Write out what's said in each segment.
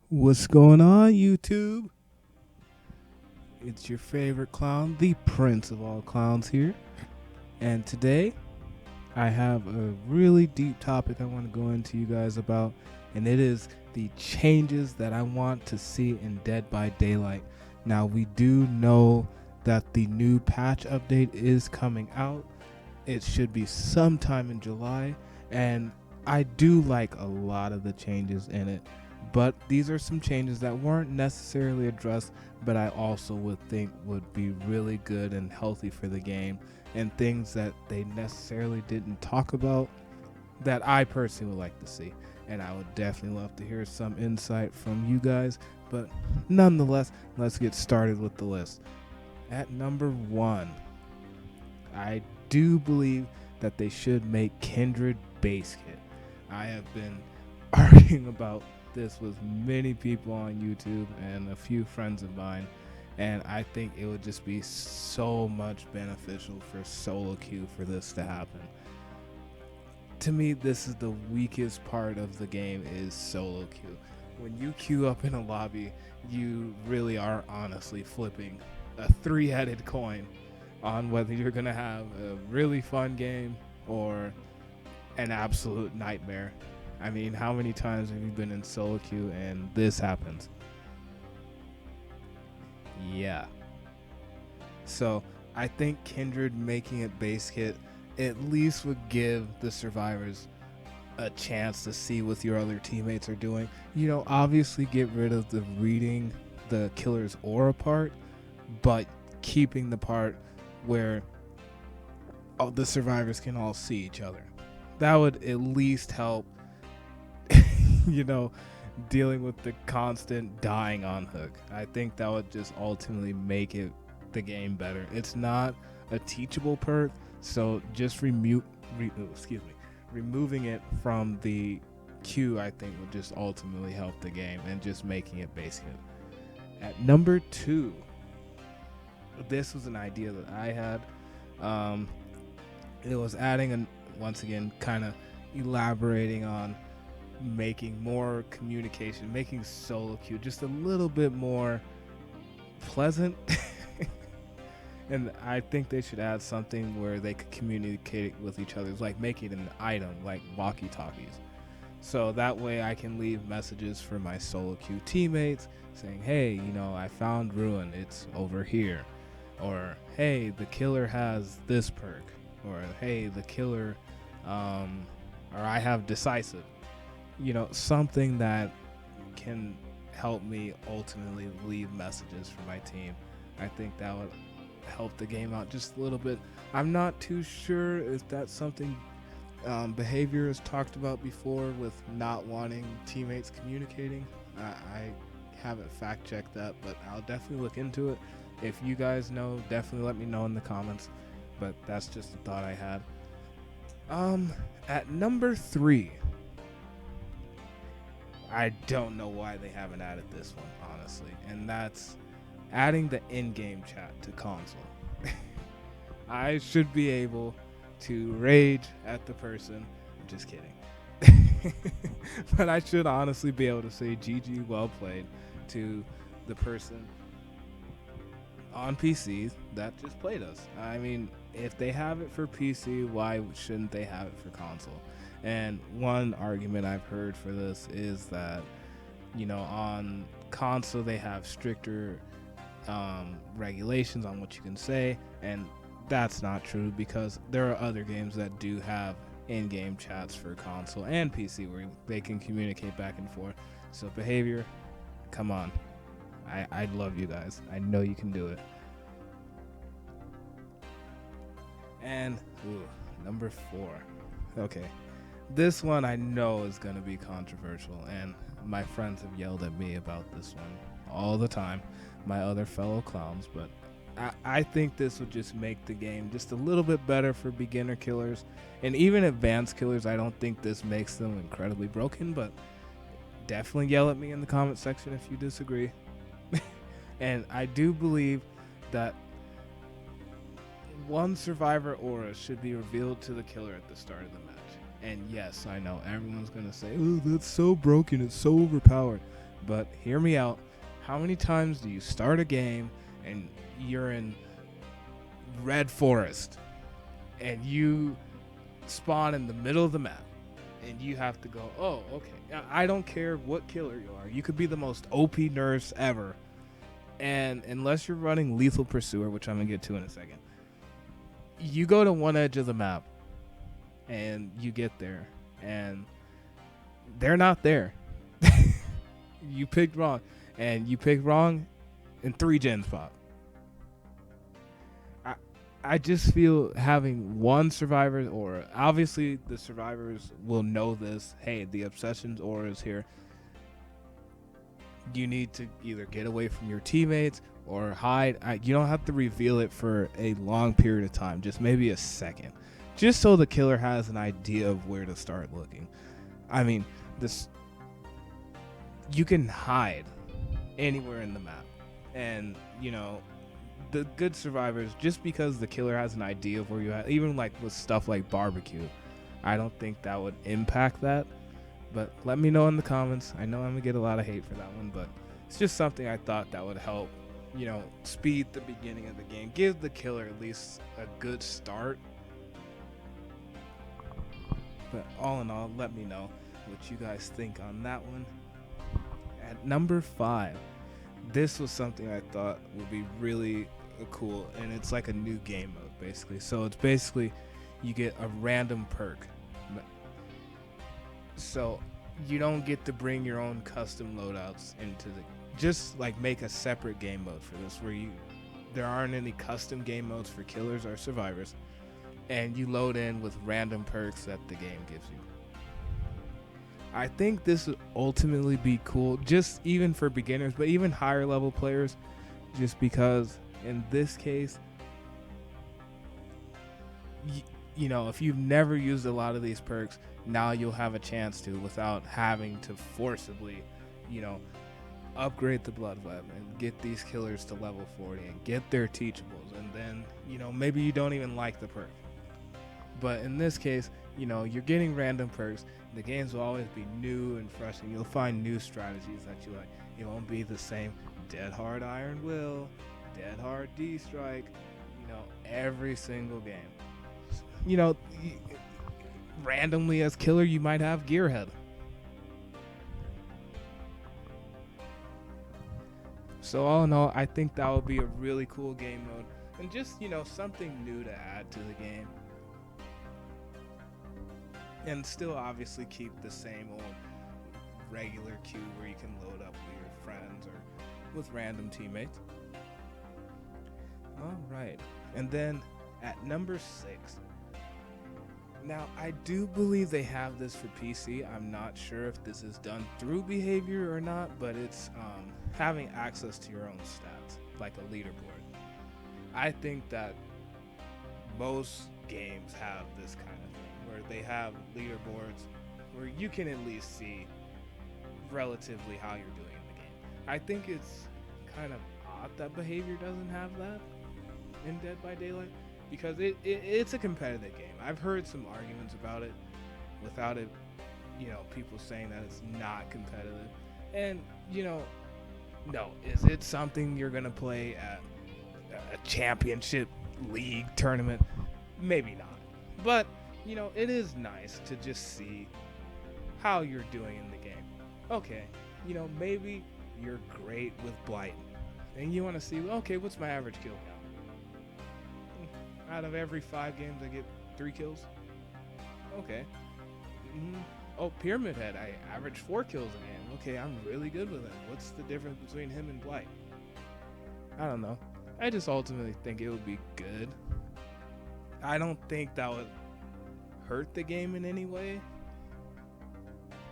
What's going on, YouTube? It's your favorite clown, the prince of all clowns here. And today, I have a really deep topic I want to go into you guys about, and it is the changes that I want to see in Dead by Daylight. Now, we do know that the new patch update is coming out. It should be sometime in July, and I do like a lot of the changes in it. But these are some changes that weren't necessarily addressed, but I also would think would be really good and healthy for the game, and things that they necessarily didn't talk about that I personally would like to see. And I would definitely love to hear some insight from you guys. But nonetheless, let's get started with the list. At number one, I do believe that they should make kindred basekit. I have been arguing about this with many people on YouTube and a few friends of mine, and I think it would just be so much beneficial for solo queue for this to happen. To me, this is the weakest part of the game is solo queue. When you queue up in a lobby, you really are honestly flipping a three-headed coin on whether you're going to have a really fun game or an absolute nightmare. I mean, how many times have you been in solo queue and this happens? Yeah. So I think Kindred making it base hit at least would give the survivors a chance to see what your other teammates are doing. You know, obviously get rid of the reading the killer's aura part, but keeping the part where all the survivors can all see each other. That would at least help, you know, dealing with the constant dying on hook. I think that would just ultimately make it the game better. It's not a teachable perk, so just removing it from the queue, I think would just ultimately help the game and just making it base hit. At number two, this was an idea that I had. It was adding once again, kind of elaborating on making more communication, making solo queue just a little bit more pleasant. And I think they should add something where they could communicate with each other, like make it an item, like walkie talkies. So that way I can leave messages for my solo queue teammates saying, hey, you know, I found Ruin, it's over here. Or, hey, the killer has this perk. Or, hey, the killer, or I have decisive. You know, something that can help me ultimately leave messages for my team. I think that would help the game out just a little bit. I'm not too sure if that's something behavior has talked about before with not wanting teammates communicating. I haven't fact checked that, but I'll definitely look into it. If you guys know, definitely let me know in the comments. But that's just a thought I had. At number three, I don't know why they haven't added this one, honestly, and that's adding the in-game chat to console. I should be able to rage at the person. I'm just kidding. But I should honestly be able to say GG, well played to the person on PC that just played us. I mean, if they have it for PC, why shouldn't they have it for console? And one argument I've heard for this is that, you know, on console they have stricter regulations on what you can say, and that's not true because there are other games that do have in-game chats for console and PC where they can communicate back and forth. So behavior, come on. I love you guys. I know you can do it. And number four. Okay. This one I know is going to be controversial, and my friends have yelled at me about this one all the time, my other fellow clowns, but I think this would just make the game just a little bit better for beginner killers, and even advanced killers. I don't think this makes them incredibly broken, but definitely yell at me in the comment section if you disagree. And I do believe that one survivor aura should be revealed to the killer at the start of the match. And yes, I know everyone's going to say, oh, that's so broken, it's so overpowered. But hear me out. How many times do you start a game and you're in red forest and you spawn in the middle of the map and you have to go, oh, okay. I don't care what killer you are. You could be the most OP nurse ever. And unless you're running Lethal Pursuer, which I'm going to get to in a second, you go to one edge of the map and you get there and they're not there. You picked wrong. And you picked wrong and 3 gens pop. I just feel having one survivor, or obviously the survivors will know this. Hey, the Obsession's aura is here. You need to either get away from your teammates or hide. You don't have to reveal it for a long period of time, just maybe a second. Just so the killer has an idea of where to start looking. I mean, you can hide anywhere in the map. And, the good survivors, just because the killer has an idea of where you are, even like with stuff like barbecue, I don't think that would impact that. But let me know in the comments. I know I'm gonna get a lot of hate for that one, but it's just something I thought that would help, speed the beginning of the game, give the killer at least a good start. But all in all, let me know what you guys think on that one. At number 5, this was something I thought would be really cool, and it's like a new game mode basically. So it's basically you get a random perk. So you don't get to bring your own custom loadouts into just like make a separate game mode for this where there aren't any custom game modes for killers or survivors, and you load in with random perks that the game gives you. I think this would ultimately be cool, just even for beginners, but even higher level players, just because in this case, if you've never used a lot of these perks, now you'll have a chance to without having to forcibly, upgrade the blood web and get these killers to level 40 and get their teachables, and then, maybe you don't even like the perk. But in this case, you're getting random perks. The games will always be new and fresh, and you'll find new strategies that you like. It won't be the same dead hard iron will, dead hard D strike, every single game. Randomly as killer, you might have gearhead. So all in all, I think that would be a really cool game mode, and just, something new to add to the game. And still obviously keep the same old regular queue where you can load up with your friends or with random teammates. Alright, and then at number 6. Now, I do believe they have this for PC. I'm not sure if this is done through behavior or not, but it's having access to your own stats, like a leaderboard. I think that most games have this kind of thing, where they have leaderboards where you can at least see relatively how you're doing in the game. I think it's kind of odd that behavior doesn't have that in Dead by Daylight, because it's a competitive game. I've heard some arguments about it without it, people saying that it's not competitive. And, no, is it something you're going to play at a championship league tournament? Maybe not. But, it is nice to just see how you're doing in the game. Okay, maybe you're great with Blight, and you want to see, okay, what's my average kill count? Out of every 5 games, I get 3 kills. Okay. Oh, Pyramid Head, I average 4 kills a game. Okay, I'm really good with it. What's the difference between him and Blight? I don't know. I just ultimately think it would be good. I don't think that would hurt the game in any way.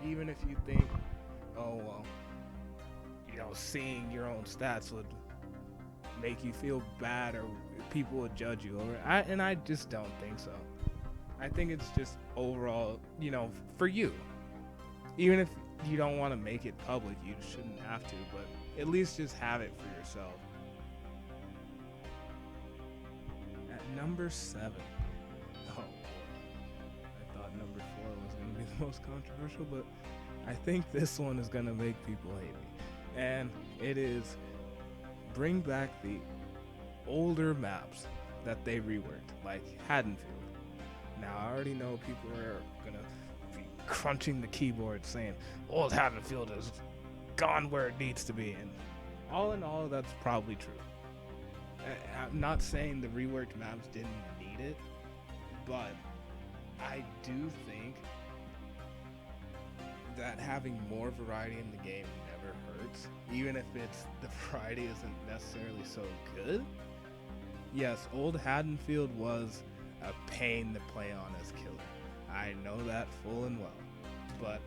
Even if you think, oh, well, seeing your own stats would make you feel bad or people would judge you over it. And I just don't think so. I think it's just overall, for you. Even if you don't want to make it public, you shouldn't have to, but at least just have it for yourself. At number 7. Oh boy. I thought number 4 was going to be the most controversial, but I think this one is gonna make people hate me, and it is bring back the older maps that they reworked, like Haddenfield. Now I already know people are gonna be crunching the keyboard saying old Haddenfield has gone where it needs to be, and all in all, that's probably true. I'm not saying the reworked maps didn't need it, but I do think that having more variety in the game never hurts, even if the variety isn't necessarily so good. Yes, old Haddenfield was a pain to play on as killer. I know that full and well, but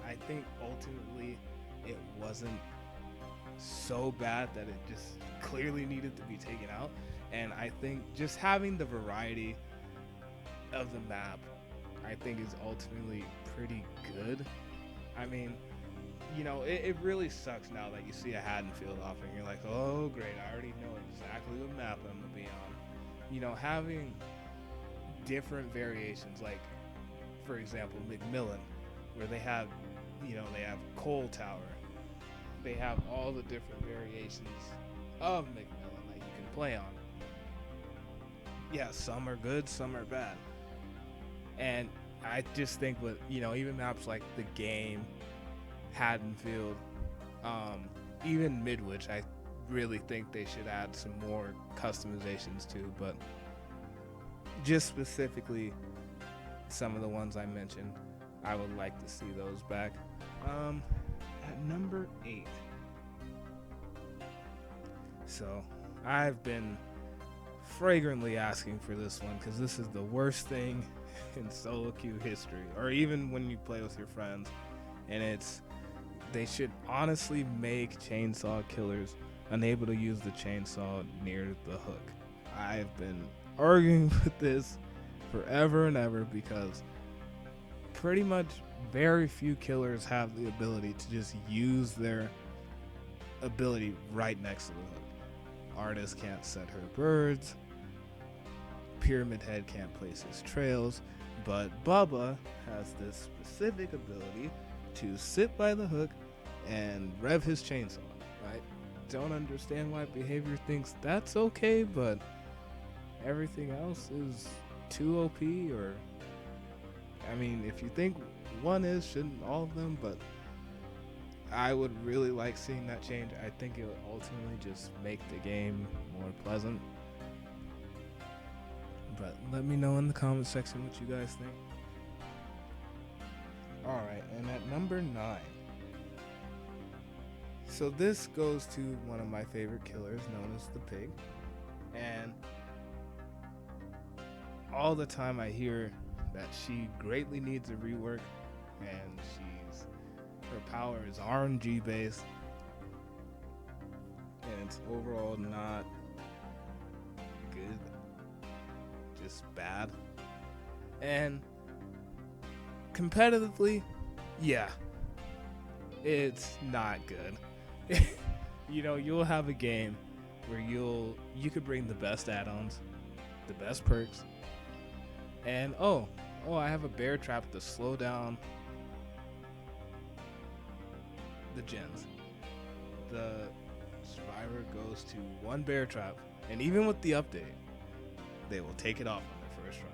I think ultimately it wasn't so bad that it just clearly needed to be taken out. And I think just having the variety of the map, I think, is ultimately pretty good. I mean, it really sucks now that you see a Haddenfield off and you're like, oh great, I already know exactly what map I'm gonna be on. Having different variations, like for example McMillan, where they have Coal Tower, they have all the different variations of McMillan that you can play on. Yeah, some are good, some are bad. And I just think with, even maps like the game, Haddenfield, even Midwich, I really think they should add some more customizations to, but just specifically some of the ones I mentioned, I would like to see those back. At number 8. So I've been fragrantly asking for this one because this is the worst thing in solo queue history, or even when you play with your friends, and they should honestly make chainsaw killers unable to use the chainsaw near the hook. I've been arguing with this forever and ever because pretty much very few killers have the ability to just use their ability right next to the hook. Artist can't set her birds, Pyramid Head can't place his trails, but Bubba has this specific ability to sit by the hook and rev his chainsaw. I don't understand why behavior thinks that's okay, but everything else is too OP, or I mean, if you think one is, shouldn't all of them? But I would really like seeing that change. I think it would ultimately just make the game more pleasant. But let me know in the comment section what you guys think. Alright, and at number 9. So this goes to one of my favorite killers, known as the Pig. And all the time I hear that she greatly needs a rework, and her power is RNG based, and it's overall not good, just bad. And competitively, yeah, it's not good. You'll have a game where you could bring the best add-ons, the best perks, and I have a bear trap to slow down the gens. The survivor goes to one bear trap, and even with the update, they will take it off on their first try.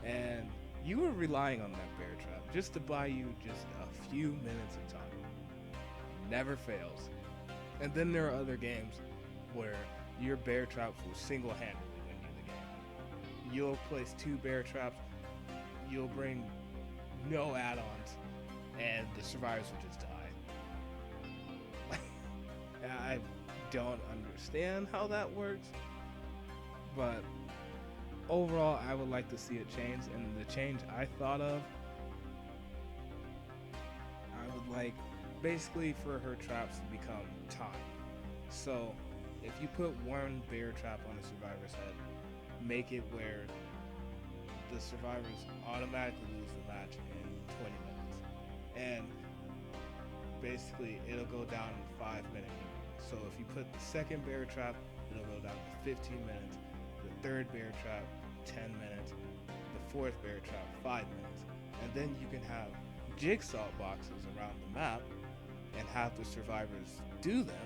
And you were relying on that bear trap just to buy you just a few minutes of time. Never fails. And then there are other games where your bear trap will single-handedly win you the game. You'll place 2 bear traps, you'll bring no add-ons, and the survivors will just die. I don't understand how that works, but overall I would like to see it change, and the change I thought of, I would like basically for her traps to become timed. So if you put one bear trap on a survivor's head, make it where the survivors automatically lose the match in 20 minutes. And basically it'll go down in 5 minutes. So if you put the second bear trap, it'll go down to 15 minutes. The third bear trap, 10 minutes. The fourth bear trap, 5 minutes. And then you can have jigsaw boxes around the map and have the survivors do them,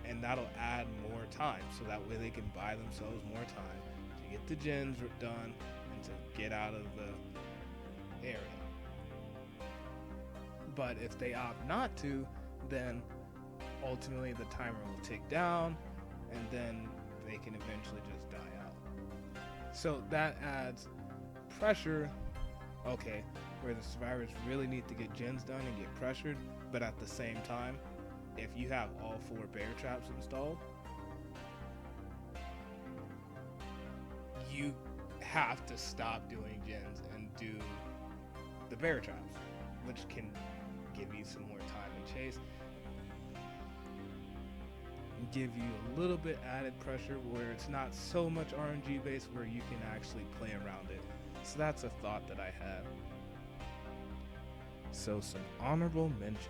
and that'll add more time, so that way they can buy themselves more time to get the gens done and to get out of the area. But if they opt not to, then ultimately the timer will tick down, and then they can eventually just die out. So that adds pressure, okay, where the survivors really need to get gens done and get pressured, but at the same time, if you have all 4 bear traps installed, you have to stop doing gens and do the bear traps, which can give you some more time and chase, give you a little bit added pressure where it's not so much RNG based, where you can actually play around it. So that's a thought that I had. So some honorable mentions.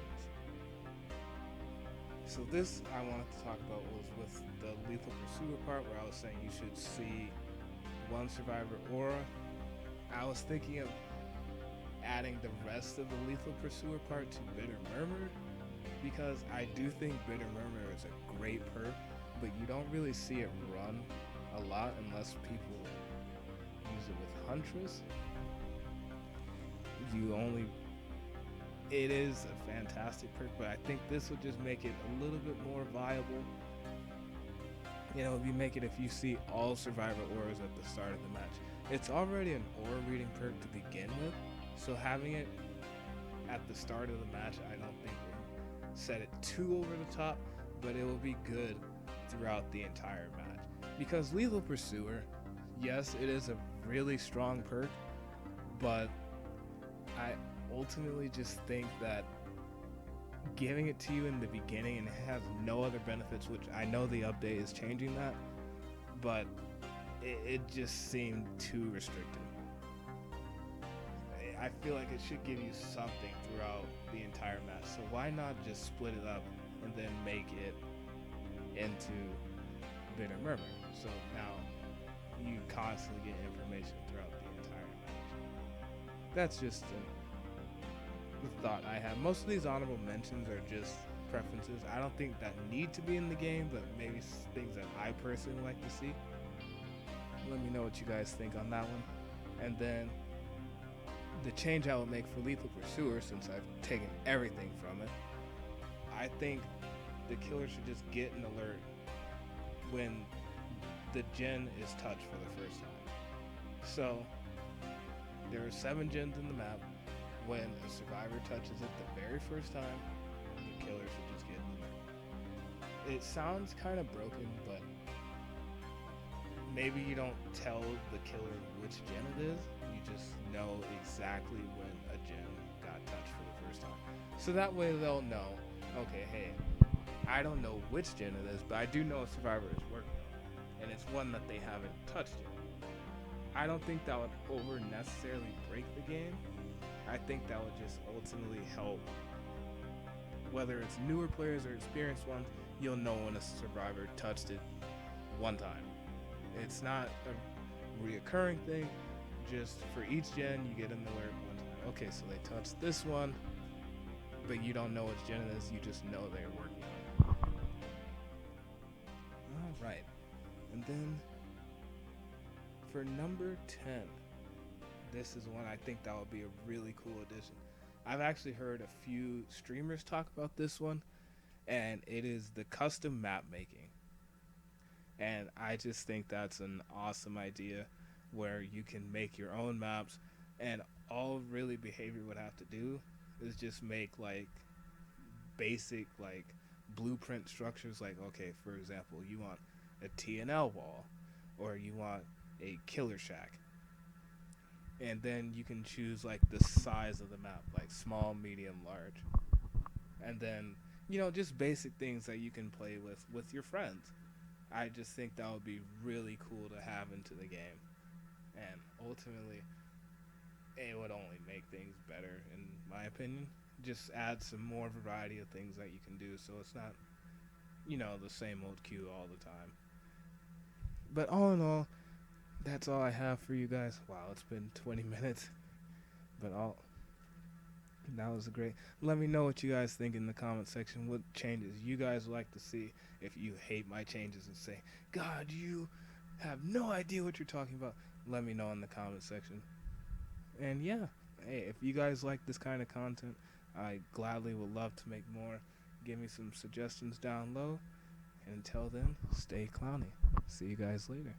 So this I wanted to talk about was with the lethal pursuer part, where I was saying you should see 1 survivor aura. I was thinking of adding the rest of the lethal pursuer part to bitter murmur, because I do think bitter murmur is a great perk, but you don't really see it run a lot unless people use it with huntress. It is a fantastic perk, but I think this would just make it a little bit more viable. You know, if you make it, if you see all survivor auras at the start of the match, it's already an aura reading perk to begin with, so having it at the start of the match, I don't think will set it too over the top, but it will be good throughout the entire match. Because lethal pursuer, yes, it is a really strong perk, but I ultimately just think that giving it to you in the beginning, and it has no other benefits, which I know the update is changing that, but it just seemed too restrictive. I feel like it should give you something throughout the entire match, so why not just split it up and then make it into bitter murmur, so now you constantly get information throughout the entire match. That's just the thought I have. Most of these honorable mentions are just preferences. I don't think that need to be in the game, but maybe things that I personally like to see. Let me know what you guys think on that one. And then the change I would make for lethal pursuer, since I've taken everything from it, I think the killer should just get an alert when the gen is touched for the first time. So there are 7 gens in the map. When a survivor touches it the very first time, the killer should just get an alert. It sounds kind of broken, but maybe you don't tell the killer which gen it is. You just know exactly when a gen got touched for the first time. So that way they'll know, okay, hey, I don't know which gen it is, but I do know a survivor is working on it, and it's one that they haven't touched yet. I don't think that would over necessarily break the game. I think that would just ultimately help, whether it's newer players or experienced ones, you'll know when a survivor touched it one time. It's not a reoccurring thing, just for each gen you get an alert one time. Okay, so they touched this one, but you don't know which gen it is, you just know they're working on it. Alright, and then for number 10, this is one I think that would be a really cool addition. I've actually heard a few streamers talk about this one, and it is the custom map making. And I just think that's an awesome idea, where you can make your own maps, and all really behavior would have to do is just make like basic like blueprint structures, like, okay, for example, you want a T&L wall, or you want a killer shack, and then you can choose like the size of the map, like small, medium, large, and then, you know, just basic things that you can play with your friends. I just think that would be really cool to have into the game, and ultimately it would only make things better, in my opinion. Just add some more variety of things that you can do, so it's not, you know, the same old queue all the time. But all in all, that's all I have for you guys. Wow, it's been 20 minutes. But That was great. Let me know what you guys think in the comment section. What changes you guys would like to see. If you hate my changes and say, God, you have no idea what you're talking about, let me know in the comment section. And yeah, hey, if you guys like this kind of content, I gladly would love to make more. Give me some suggestions down low. And until then, stay clowny. See you guys later.